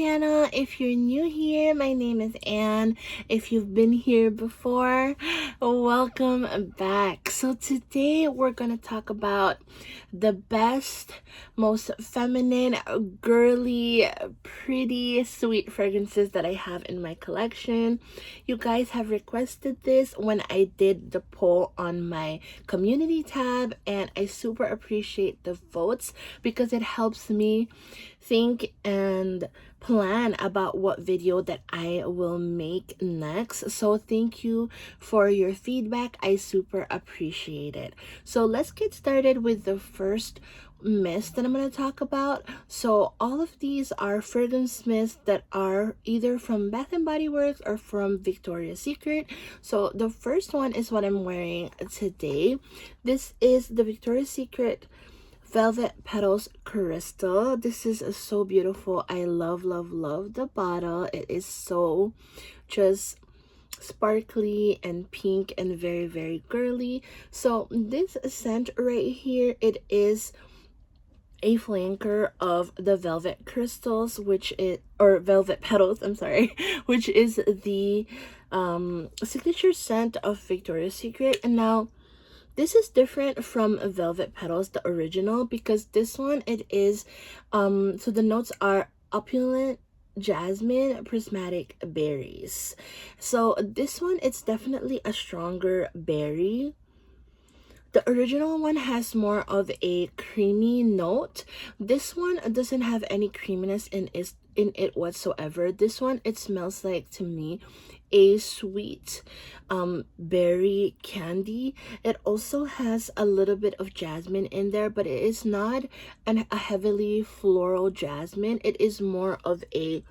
channel. If you're new here, my name is Anne. If you've been here before, welcome back. So today we're gonna talk about the best, most feminine, girly, pretty, sweet fragrances that I have in my collection. You guys have requested this when I did the poll on my community tab, and I super appreciate the votes because it helps me think and plan about what video that I will make next. So thank you for your feedback. I super appreciate it. So let's get started with the first mist that I'm going to talk about. So all of these are fragrance mists that are either from Bath and Body Works or from Victoria's Secret. So the first one is what I'm wearing today. This is the Victoria's Secret Velvet Petals Crystal. This is so beautiful. I love the bottle. It is so just sparkly and pink and very girly. So this scent right here, it is a flanker of the Velvet Crystals, which is, or Velvet Petals, I'm sorry, which is the signature scent of Victoria's Secret. And now this is different from Velvet Petals, the original, because this one, it is, so the notes are opulent, jasmine, prismatic berries. So this one, it's definitely a stronger berry. The original one has more of a creamy note. This one doesn't have any creaminess in it whatsoever. This one, it smells like, to me, a sweet berry candy. It also has a little bit of jasmine in there, but it is not a heavily floral jasmine. It is more of a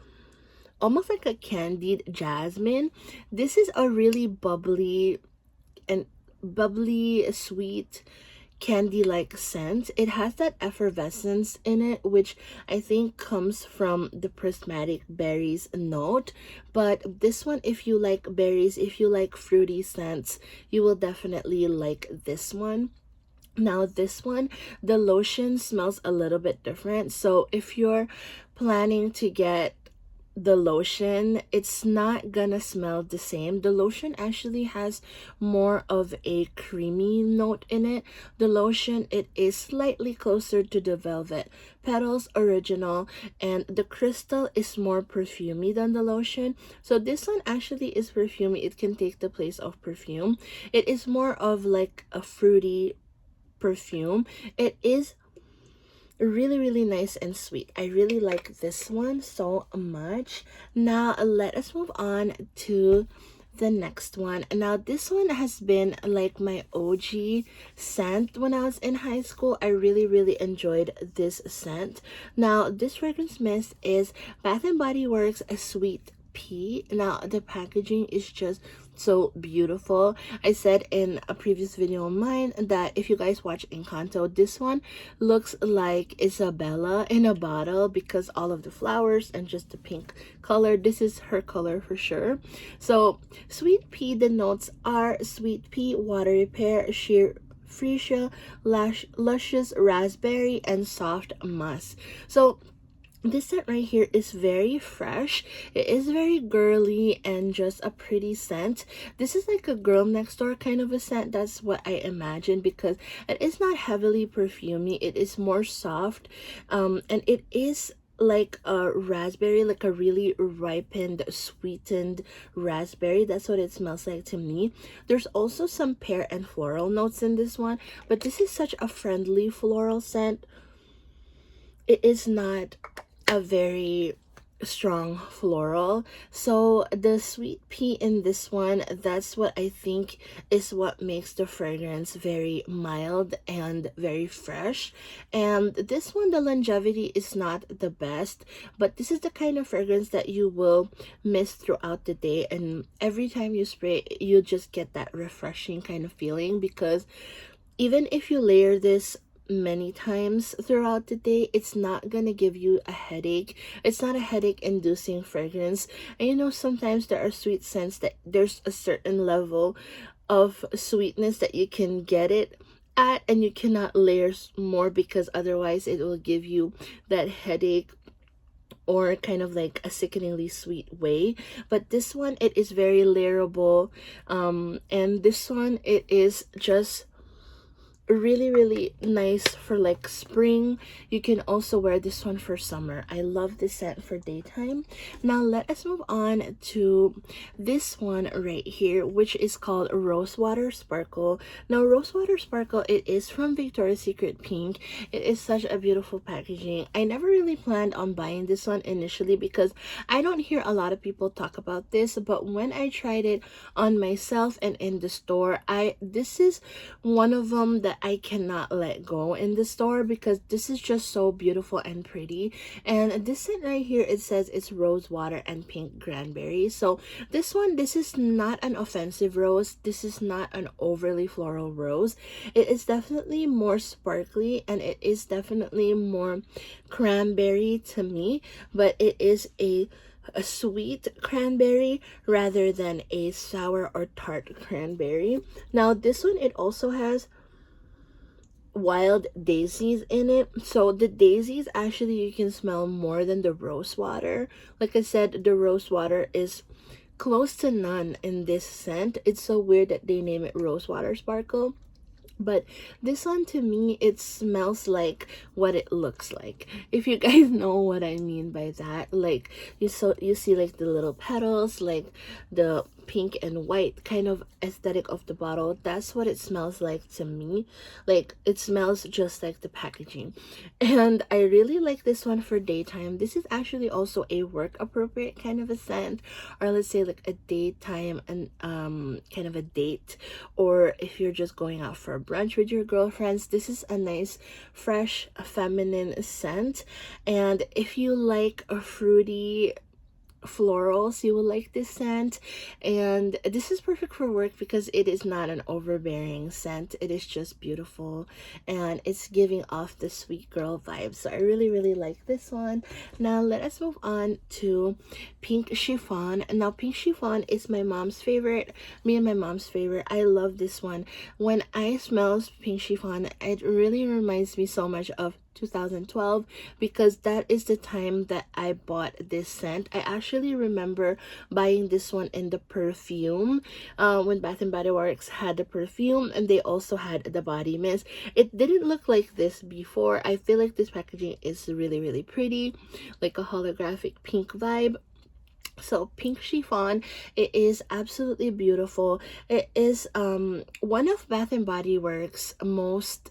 almost like a candied jasmine. This is a really bubbly sweet candy-like scent. It has that effervescence in it, which I think comes from the prismatic berries note. But this one, if you like berries, if you like fruity scents, you will definitely like this one. Now this one, the lotion smells a little bit different. So if you're planning to get the lotion, it's not gonna smell the same. The lotion actually has more of a creamy note in it. The lotion, it is slightly closer to the Velvet Petals original, and the crystal is more perfumey than the lotion. So this one actually is perfumey. It can take the place of perfume. It is more of like a fruity perfume. It is really nice and sweet. I really like this one so much. Now let us move on to the next one. Now this one has been like my OG scent when I was in high school. I really enjoyed this scent. Now this fragrance mist is Bath and Body Works a Sweet Pea. Now the packaging is just so beautiful. I said in a previous video of mine that if you guys watch Encanto, this one looks like Isabella in a bottle because all of the flowers and just the pink color. This is her color for sure. So sweet pea, the notes are sweet pea, watery pear, sheer freesia, luscious raspberry, and soft musk. So this scent right here is very fresh. It is very girly and just a pretty scent. This is like a girl next door kind of a scent. That's what I imagine, because it is not heavily perfumey. It is more soft, and it is like a raspberry, like a really ripened, sweetened raspberry. That's what it smells like to me. There's also some pear and floral notes in this one, but this is such a friendly floral scent. It is not a very strong floral. So the sweet pea in this one, that's what I think is what makes the fragrance very mild and very fresh. And this one, the longevity is not the best, but this is the kind of fragrance that you will miss throughout the day, and every time you spray, you just get that refreshing kind of feeling, because even if you layer this many times throughout the day, it's not gonna give you a headache. It's not a headache inducing fragrance. And you know, sometimes there are sweet scents that there's a certain level of sweetness that you can get it at, and you cannot layer more because otherwise it will give you that headache or kind of like a sickeningly sweet way. But this one, it is very layerable, and this one, it is just really nice for like spring. You can also wear this one for summer. I love this scent for daytime. Now let us move on to this one right here, which is called Rosewater Sparkle. Now Rosewater Sparkle, it is from Victoria's Secret Pink. It is such a beautiful packaging. I never really planned on buying this one initially because I don't hear a lot of people talk about this, but when I tried it on myself and in the store, this is one of them that I cannot let go in the store because this is just so beautiful and pretty. And this scent right here, it says it's rose water and pink cranberry. So this one, this is not an offensive rose. This is not an overly floral rose. It is definitely more sparkly, and it is definitely more cranberry to me, but it is a sweet cranberry rather than a sour or tart cranberry. Now this one, it also has wild daisies in it. So the daisies, actually, you can smell more than the rose water. Like I said, the rose water is close to none in this scent. It's so weird that they name it Rosewater Sparkle. But this one, to me, it smells like what it looks like, if you guys know what I mean by that. Like you see like the little petals, like the pink and white kind of aesthetic of the bottle. That's what it smells like to me. Like it smells just like the packaging, and I really like this one for daytime. This is actually also a work appropriate kind of a scent, or let's say like a daytime and kind of a date, or if you're just going out for a brunch with your girlfriends. This is a nice fresh feminine scent, and if you like a fruity florals, you will like this scent. And this is perfect for work because it is not an overbearing scent. It is just beautiful, and it's giving off the sweet girl vibe. So I really like this one. Now let us move on to Pink Chiffon. Now Pink Chiffon is my mom's favorite, me and my mom's favorite. I love this one. When I smell Pink Chiffon, it really reminds me so much of 2012 because that is the time that I bought this scent. I actually remember buying this one in the perfume when Bath and Body Works had the perfume, and they also had the body mist. It didn't look like this before. I feel like this packaging is really pretty, like a holographic pink vibe. So Pink Chiffon, it is absolutely beautiful. It is one of Bath and Body Works most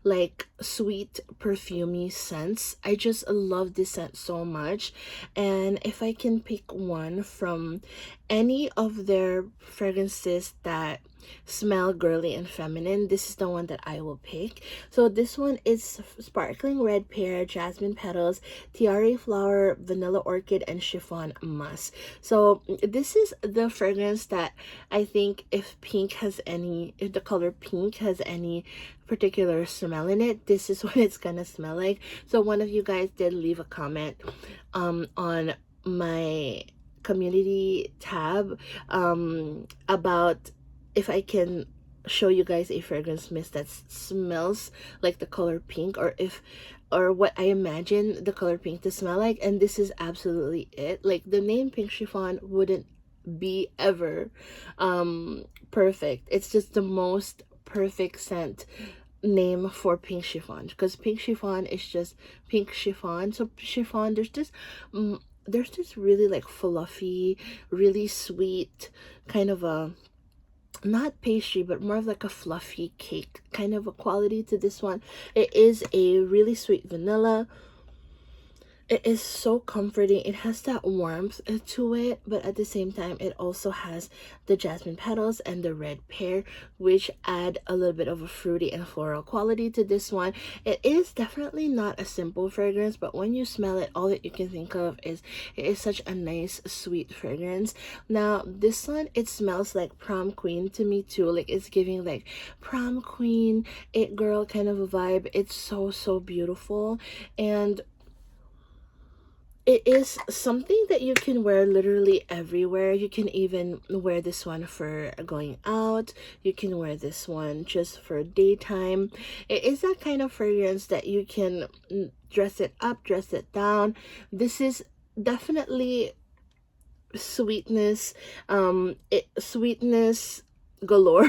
like sweet perfumey scents. I just love this scent so much, and if I can pick one from any of their fragrances that smell girly and feminine, this is the one that I will pick. So this one is sparkling red pear, jasmine petals, tiare flower, vanilla orchid, and chiffon musk. So this is the fragrance that I think if the color pink has any particular smell in it, this is what it's gonna smell like. So one of you guys did leave a comment on my community tab about if I can show you guys a fragrance mist that smells like the color pink, or what I imagine the color pink to smell like, and this is absolutely it. Like the name Pink Chiffon wouldn't be ever perfect. It's just the most perfect scent name for Pink Chiffon, because Pink Chiffon is just pink chiffon. So chiffon, there's this really like fluffy, really sweet kind of a, not pastry, but more of like a fluffy cake kind of a quality to this one. It is a really sweet vanilla. It is so comforting. It has that warmth to it, but at the same time, it also has the jasmine petals and the red pear, which add a little bit of a fruity and floral quality to this one. It is definitely not a simple fragrance, but when you smell it, all that you can think of is it is such a nice, sweet fragrance. Now, this one, it smells like prom queen to me too. Like it's giving like prom queen, it girl kind of a vibe. It's so beautiful, and it is something that you can wear literally everywhere. You can even wear this one for going out. You can wear this one just for daytime. It is that kind of fragrance that you can dress it up, dress it down. This is definitely sweetness, sweetness galore.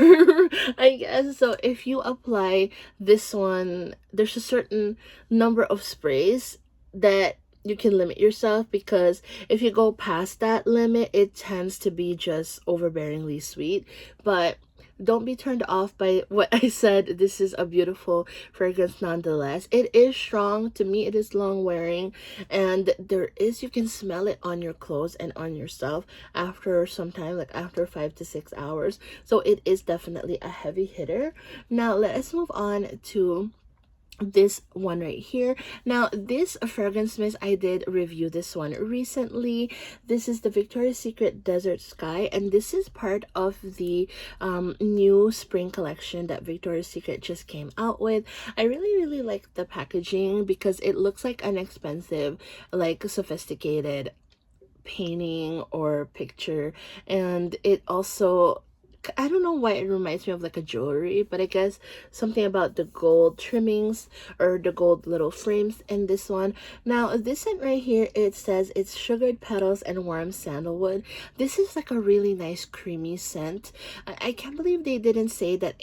I guess. So if you apply this one, there's a certain number of sprays that you can limit yourself, because if you go past that limit, it tends to be just overbearingly sweet. But don't be turned off by what I said. This is a beautiful fragrance nonetheless. It is strong. To me, it is long wearing, and you can smell it on your clothes and on yourself after some time, like after 5 to 6 hours. So it is definitely a heavy hitter. Now let us move on to this one right here. Now this fragrance mist, I did review this one recently. This is the Victoria's Secret Desert Sky, and this is part of the new spring collection that Victoria's Secret just came out with. I really like the packaging because it looks like an expensive, like sophisticated painting or picture, and it also, I don't know why it reminds me of like a jewelry, but I guess something about the gold trimmings or the gold little frames in this one. Now this scent right here, it says it's sugared petals and warm sandalwood. This is like a really nice creamy scent. I can't believe they didn't say that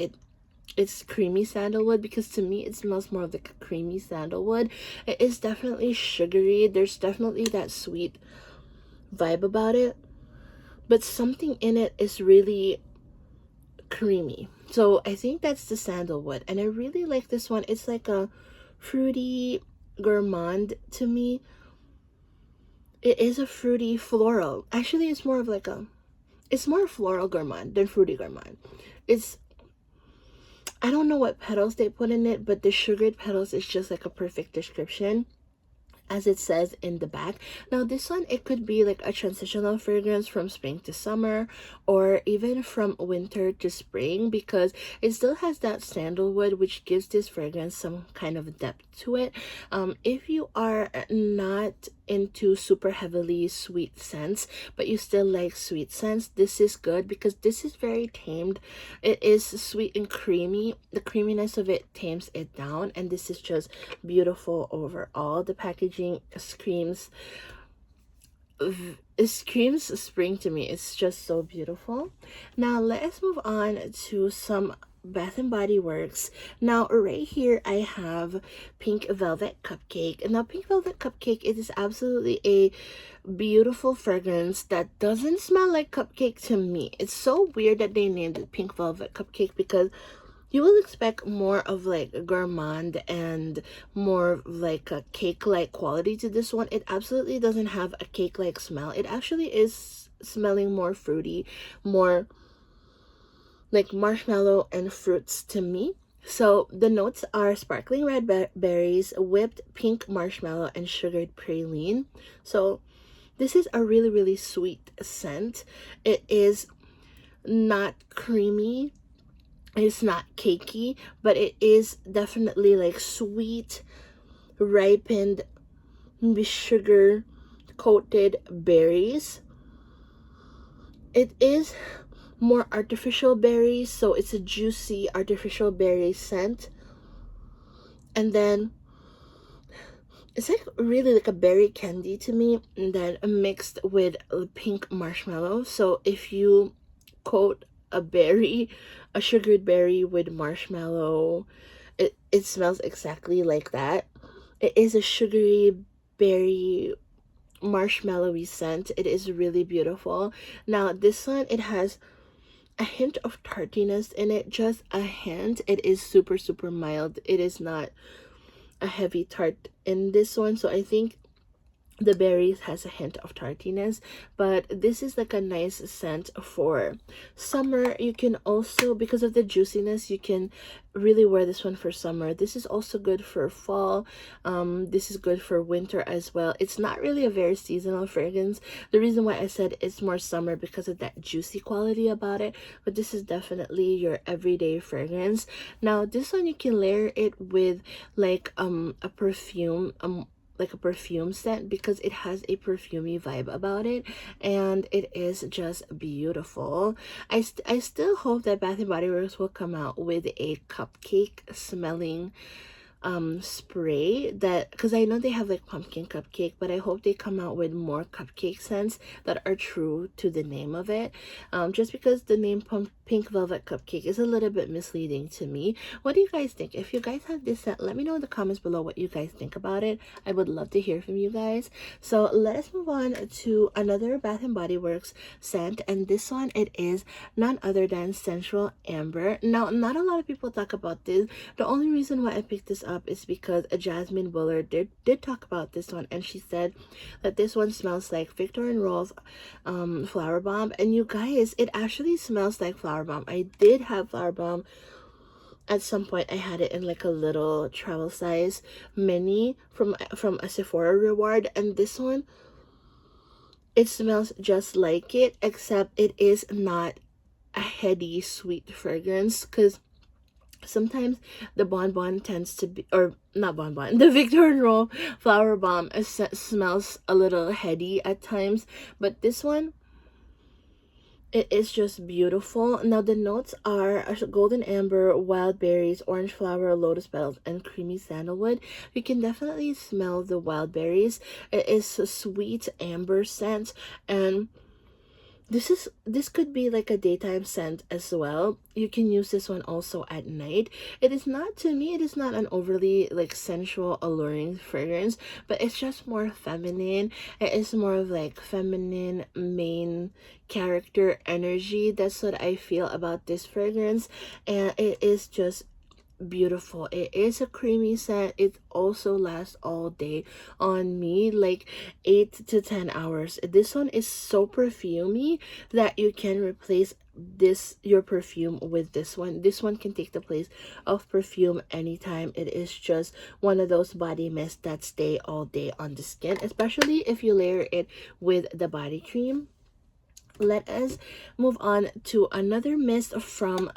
it's creamy sandalwood, because to me it smells more of like a creamy sandalwood. It is definitely sugary. There's definitely that sweet vibe about it, but something in it is really creamy. So I think that's the sandalwood, and I really like this one. It's like a fruity gourmand to me. It is a fruity floral. Actually, it's more of like a, it's more floral gourmand than fruity gourmand. It's, I don't know what petals they put in it, but the sugared petals is just like a perfect description, as it says in the back. Now this one, it could be like a transitional fragrance from spring to summer, or even from winter to spring, because it still has that sandalwood, which gives this fragrance some kind of depth to it. If you are not into super heavily sweet scents, but you still like sweet scents, this is good, because this is very tamed. It is sweet and creamy. The creaminess of it tames it down, and this is just beautiful overall. The packaging screams, it screams spring to me. It's just so beautiful. Now let us move on to some Bath and Body Works. Now right here I have Pink Velvet Cupcake. Now Pink Velvet Cupcake, it is absolutely a beautiful fragrance that doesn't smell like cupcake to me. It's so weird that they named it Pink Velvet Cupcake, because you will expect more of like a gourmand and more of like a cake-like quality to this one. It absolutely doesn't have a cake-like smell. It actually is smelling more fruity, more like marshmallow and fruits to me. So the notes are sparkling red berries, whipped pink marshmallow, and sugared praline. So this is a really sweet scent. It is not creamy, it's not cakey, but it is definitely like sweet, ripened, sugar coated berries. It is more artificial berries, so it's a juicy artificial berry scent. And then it's like really like a berry candy to me, and then mixed with pink marshmallow. So if you coat a berry, a sugared berry with marshmallow, it smells exactly like that. It is a sugary berry marshmallowy scent. It is really beautiful. Now this one, it has a hint of tartiness in it, just a hint. It is super mild. It is not a heavy tart in this one, so I think the berries has a hint of tartiness, but this is like a nice scent for summer. You can also, because of the juiciness, you can really wear this one for summer. This is also good for fall. This is good for winter as well. It's not really a very seasonal fragrance. The reason why I said it's more summer, because of that juicy quality about it, but this is definitely your everyday fragrance. Now this one, you can layer it with like a perfume, like a perfume scent, because it has a perfumey vibe about it, and it is just beautiful. I still hope that Bath and Body Works will come out with a cupcake smelling spray that, because I know they have like pumpkin cupcake, but I hope they come out with more cupcake scents that are true to the name of it. Just because the name pink velvet cupcake is a little bit misleading to me. What do you guys think? If you guys have this scent, let me know in the comments below what you guys think about it. I would love to hear from you guys. So let us move on to another Bath and Body Works scent, and this one, it is none other than Sensual Amber. Now, not a lot of people talk about this. The only reason why I picked this up is because Jasmine Buller did talk about this one, and she said that this one smells like Victor and Rolf Flower Bomb. And you guys, it actually smells like Flower Bomb. I did have Flower Bomb at some point. I had it in like a little travel size mini from a Sephora reward, and this one, it smells just like it, except it is not a heady sweet fragrance, because sometimes the bonbon tends to be, or not bonbon, the Victor and Rolf Flower Bomb smells a little heady at times, but this one, it is just beautiful. Now the notes are golden amber, wild berries, orange flower, lotus petals, and creamy sandalwood. You can definitely smell the wild berries. It is a sweet amber scent, and this could be like a daytime scent as well. You can use this one also at night. It is not, to me, it is not an overly like sensual, alluring fragrance, but it's just more feminine. It is more of like feminine main character energy. That's what I feel about this fragrance, and it is just beautiful. It is a creamy scent. It also lasts all day on me, like 8 to 10 hours. This one is so perfumey that you can replace your perfume with this one. This one can take the place of perfume anytime. It is just one of those body mists that stay all day on the skin, especially if you layer it with the body cream. Let us move on to another mist from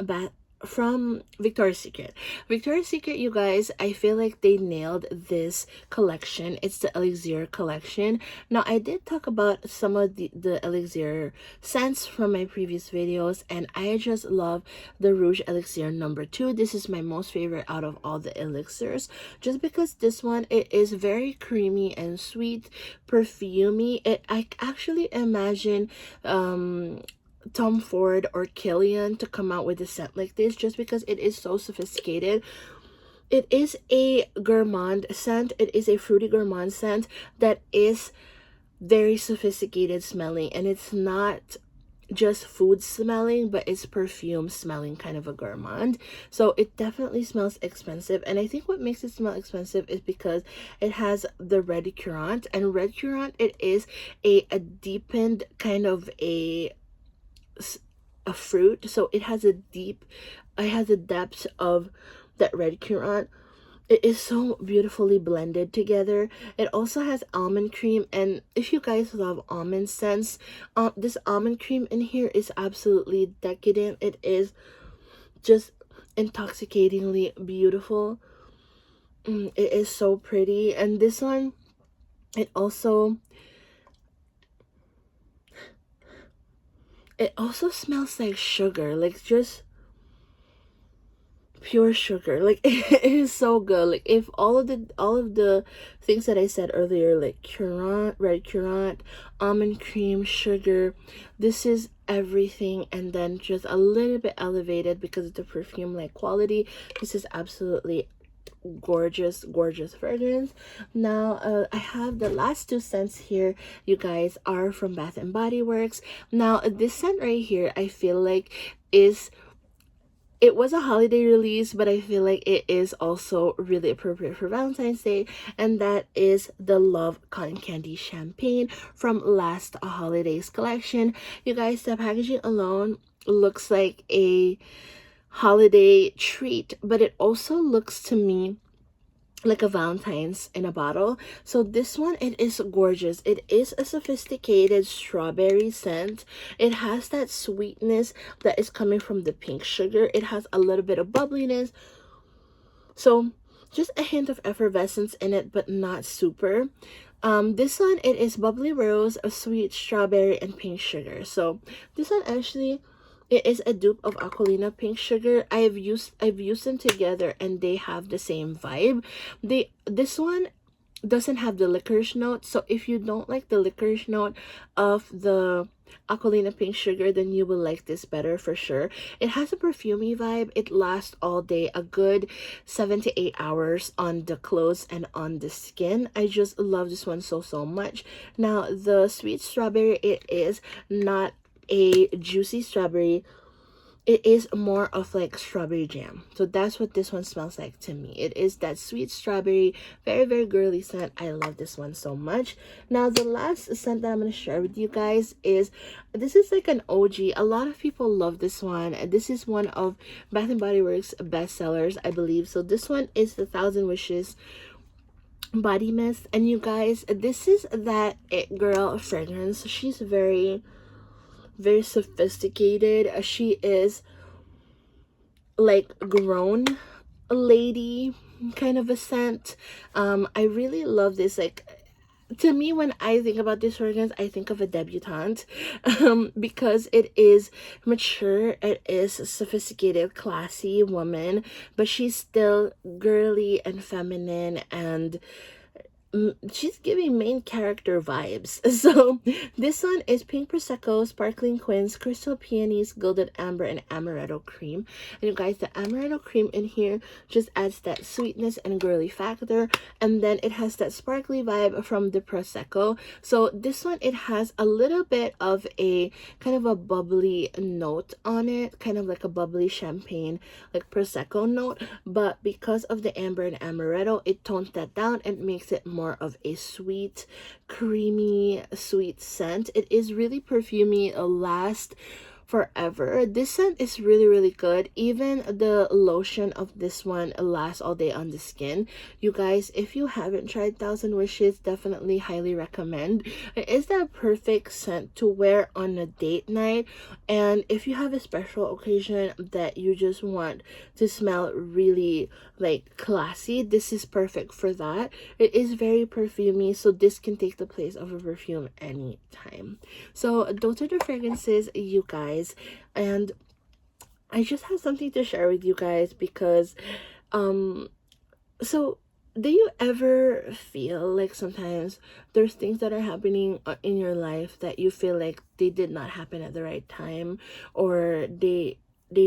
Victoria's Secret. Victoria's Secret, you guys, I feel like they nailed this collection. It's the Elixir collection. Now, I did talk about some of the Elixir scents from my previous videos, and I just love the Rouge Elixir number 2. This is my most favorite out of all the Elixirs, just because this one, it is very creamy and sweet, perfumey. I actually imagine Tom Ford or Killian to come out with a scent like this, just because it is so sophisticated. It is a gourmand scent. It is a fruity gourmand scent that is very sophisticated smelling, and it's not just food smelling, but it's perfume smelling, kind of a gourmand. So it definitely smells expensive, and I think what makes it smell expensive is because it has the red currant, and red currant, it is a deepened kind of a fruit, so it has a depth of that red currant. It is so beautifully blended together. It also has almond cream, and if you guys love almond scents, this almond cream in here is absolutely decadent. It is just intoxicatingly beautiful. It is so pretty. And this one, it also smells like sugar, like just pure sugar. Like it is so good. Like if all of the things that I said earlier, like currant, red currant, almond cream, sugar, this is everything, and then just a little bit elevated because of the perfume like quality. This is absolutely gorgeous fragrance. Now I have the last two scents here, you guys, are from Bath and Body Works. Now this scent right here, I feel like it was a holiday release, but I feel like it is also really appropriate for Valentine's Day, and that is the Love Cotton Candy Champagne from last holidays collection. You guys, the packaging alone looks like a holiday treat, but it also looks to me like a Valentine's in a bottle. So this one, it is gorgeous. It is a sophisticated strawberry scent. It has that sweetness that is coming from the pink sugar. It has a little bit of bubbliness, so just a hint of effervescence in it, but not super. This one, it is bubbly rose, a sweet strawberry, and pink sugar. So this one actually, It is a dupe of Aquilina Pink Sugar. I've used them together and they have the same vibe. This one doesn't have the licorice note, so if you don't like the licorice note of the Aquilina Pink Sugar, then you will like this better for sure. It has a perfumey vibe. It lasts all day, a good 7 to 8 hours on the clothes and on the skin. I just love this one so much. Now the sweet strawberry, it is not a juicy strawberry, it is more of like strawberry jam. So that's what this one smells like to me. It is that sweet strawberry, very girly scent. I love this one so much. Now the last scent that I'm going to share with you guys is, this is like an OG. A lot of people love this one. This is one of Bath and Body Works bestsellers, I believe. So this one is the Thousand Wishes body mist. And you guys, this is that It Girl fragrance. She's very sophisticated. She is like grown lady kind of a scent. I really love this. Like, to me, when I think about this fragrance, I think of a debutante, because it is mature, it is sophisticated, classy woman, but she's still girly and feminine, and she's giving main character vibes. So this one is Pink Prosecco, Sparkling Quince, Crystal Peonies, Golden Amber, and Amaretto Cream. And you guys, the Amaretto Cream in here just adds that sweetness and girly factor, and then it has that sparkly vibe from the Prosecco. So this one, it has a little bit of a kind of a bubbly note on it, kind of like a bubbly champagne, like Prosecco note, but because of the Amber and Amaretto, it tones that down and makes it more of a sweet, creamy, sweet scent. It is really perfumey, last forever. This scent is really good. Even the lotion of this one lasts all day on the skin. You guys, if you haven't tried Thousand Wishes, definitely highly recommend. It is that perfect scent to wear on a date night, and if you have a special occasion that you just want to smell really like classy, this is perfect for that. It is very perfumey, so this can take the place of a perfume anytime. So those are the fragrances, you guys, and I just have something to share with you guys because so do you ever feel like sometimes there's things that are happening in your life that you feel like they did not happen at the right time, or they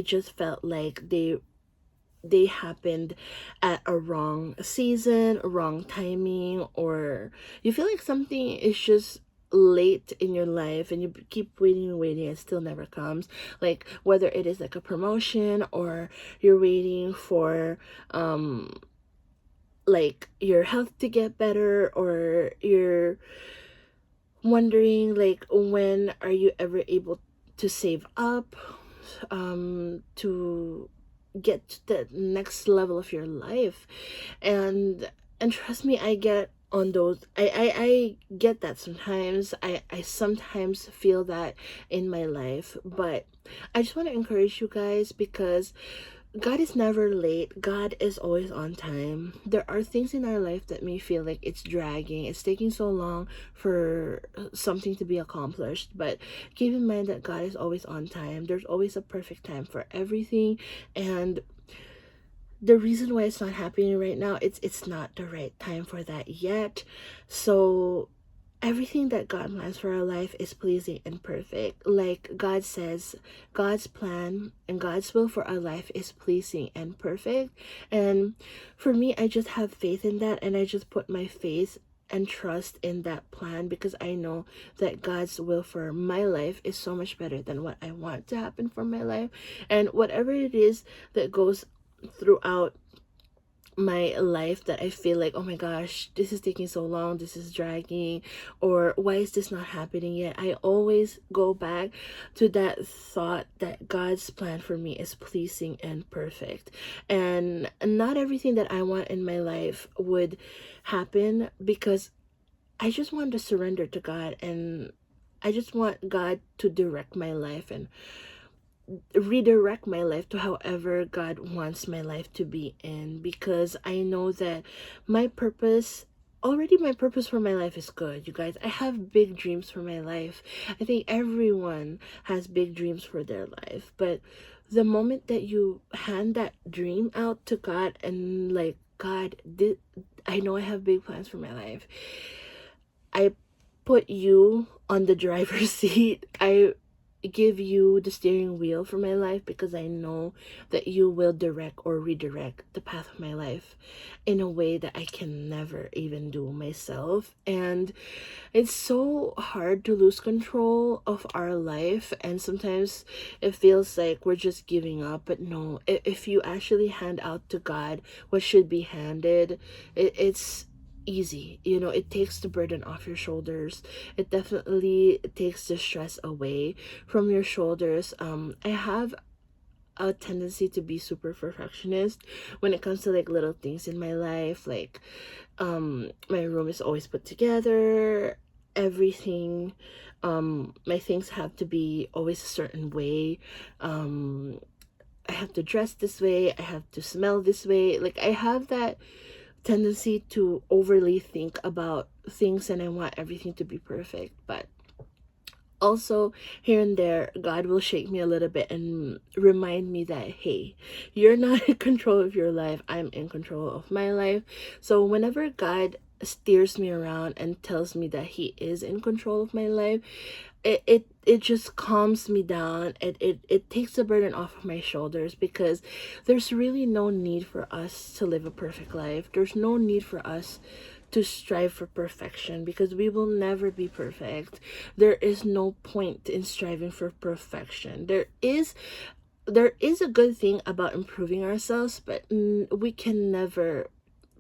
just felt like they happened at a wrong season, wrong timing, or you feel like something is just late in your life and you keep waiting and waiting, it still never comes? Like whether it is like a promotion, or you're waiting for like your health to get better, or you're wondering like when are you ever able to save up to get to the next level of your life. And trust me, I get on those, I get that sometimes. I sometimes feel that in my life, but I just want to encourage you guys, because God is never late. God is always on time. There are things in our life that may feel like it's dragging. It's taking so long for something to be accomplished. But keep in mind that God is always on time. There's always a perfect time for everything. And the reason why it's not happening right now, it's not the right time for that yet. So everything that God plans for our life is pleasing and perfect. Like God says, God's plan and God's will for our life is pleasing and perfect. And for me, I just have faith in that, and I just put my faith and trust in that plan, because I know that God's will for my life is so much better than what I want to happen for my life. And whatever it is that goes throughout my life that I feel like, oh my gosh, this is taking so long, this is dragging, or why is this not happening yet, I always go back to that thought that God's plan for me is pleasing and perfect. And not everything that I want in my life would happen, because I just want to surrender to God, and I just want God to direct my life and redirect my life to however God wants my life to be in, because I know that my purpose already my purpose for my life is good, you guys. I have big dreams for my life. I think everyone has big dreams for their life, but the moment that you hand that dream out to God and like, God, I know I have big plans for my life. I put you on the driver's seat. I give you the steering wheel for my life because I know that you will direct or redirect the path of my life in a way that I can never even do myself. And it's so hard to lose control of our life, and sometimes it feels like we're just giving up. But no, if you actually hand out to God what should be handed, it's easy. You know, it takes the burden off your shoulders. It definitely takes the stress away from your shoulders. I have a tendency to be super perfectionist when it comes to like little things in my life. Like my room is always put together, everything, my things have to be always a certain way. I have to dress this way, I have to smell this way. Like, I have that tendency to overly think about things, and I want everything to be perfect. But also, here and there, God will shake me a little bit and remind me that, hey, you're not in control of your life, I'm in control of my life. So whenever God steers me around and tells me that he is in control of my life, it just calms me down. It takes the burden off of my shoulders, because there's really no need for us to live a perfect life. There's no need for us to strive for perfection, because we will never be perfect. There is no point in striving for perfection. There is a good thing about improving ourselves, but we can never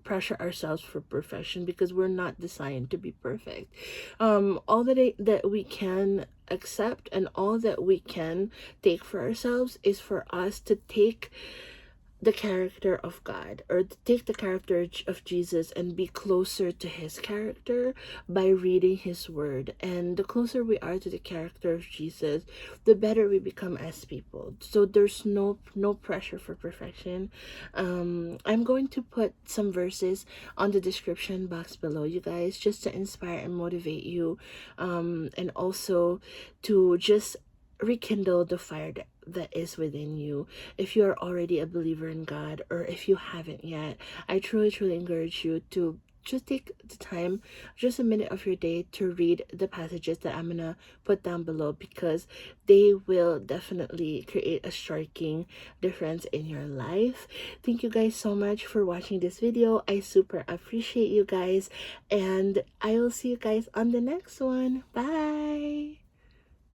pressure ourselves for perfection, because we're not designed to be perfect. All that we can accept and all that we can take for ourselves is for us to take the character of God, or to take the character of Jesus and be closer to his character by reading his word. And the closer we are to the character of Jesus, the better we become as people. So there's no pressure for perfection. I'm going to put some verses on the description box below, you guys, just to inspire and motivate you, and also to just rekindle the fire that is within you. If you are already a believer in God, or if you haven't yet, I truly encourage you to just take the time, just a minute of your day, to read the passages that I'm gonna put down below, because they will definitely create a striking difference in your life. Thank you guys so much for watching this video. I super appreciate you guys, and I will see you guys on the next one. Bye.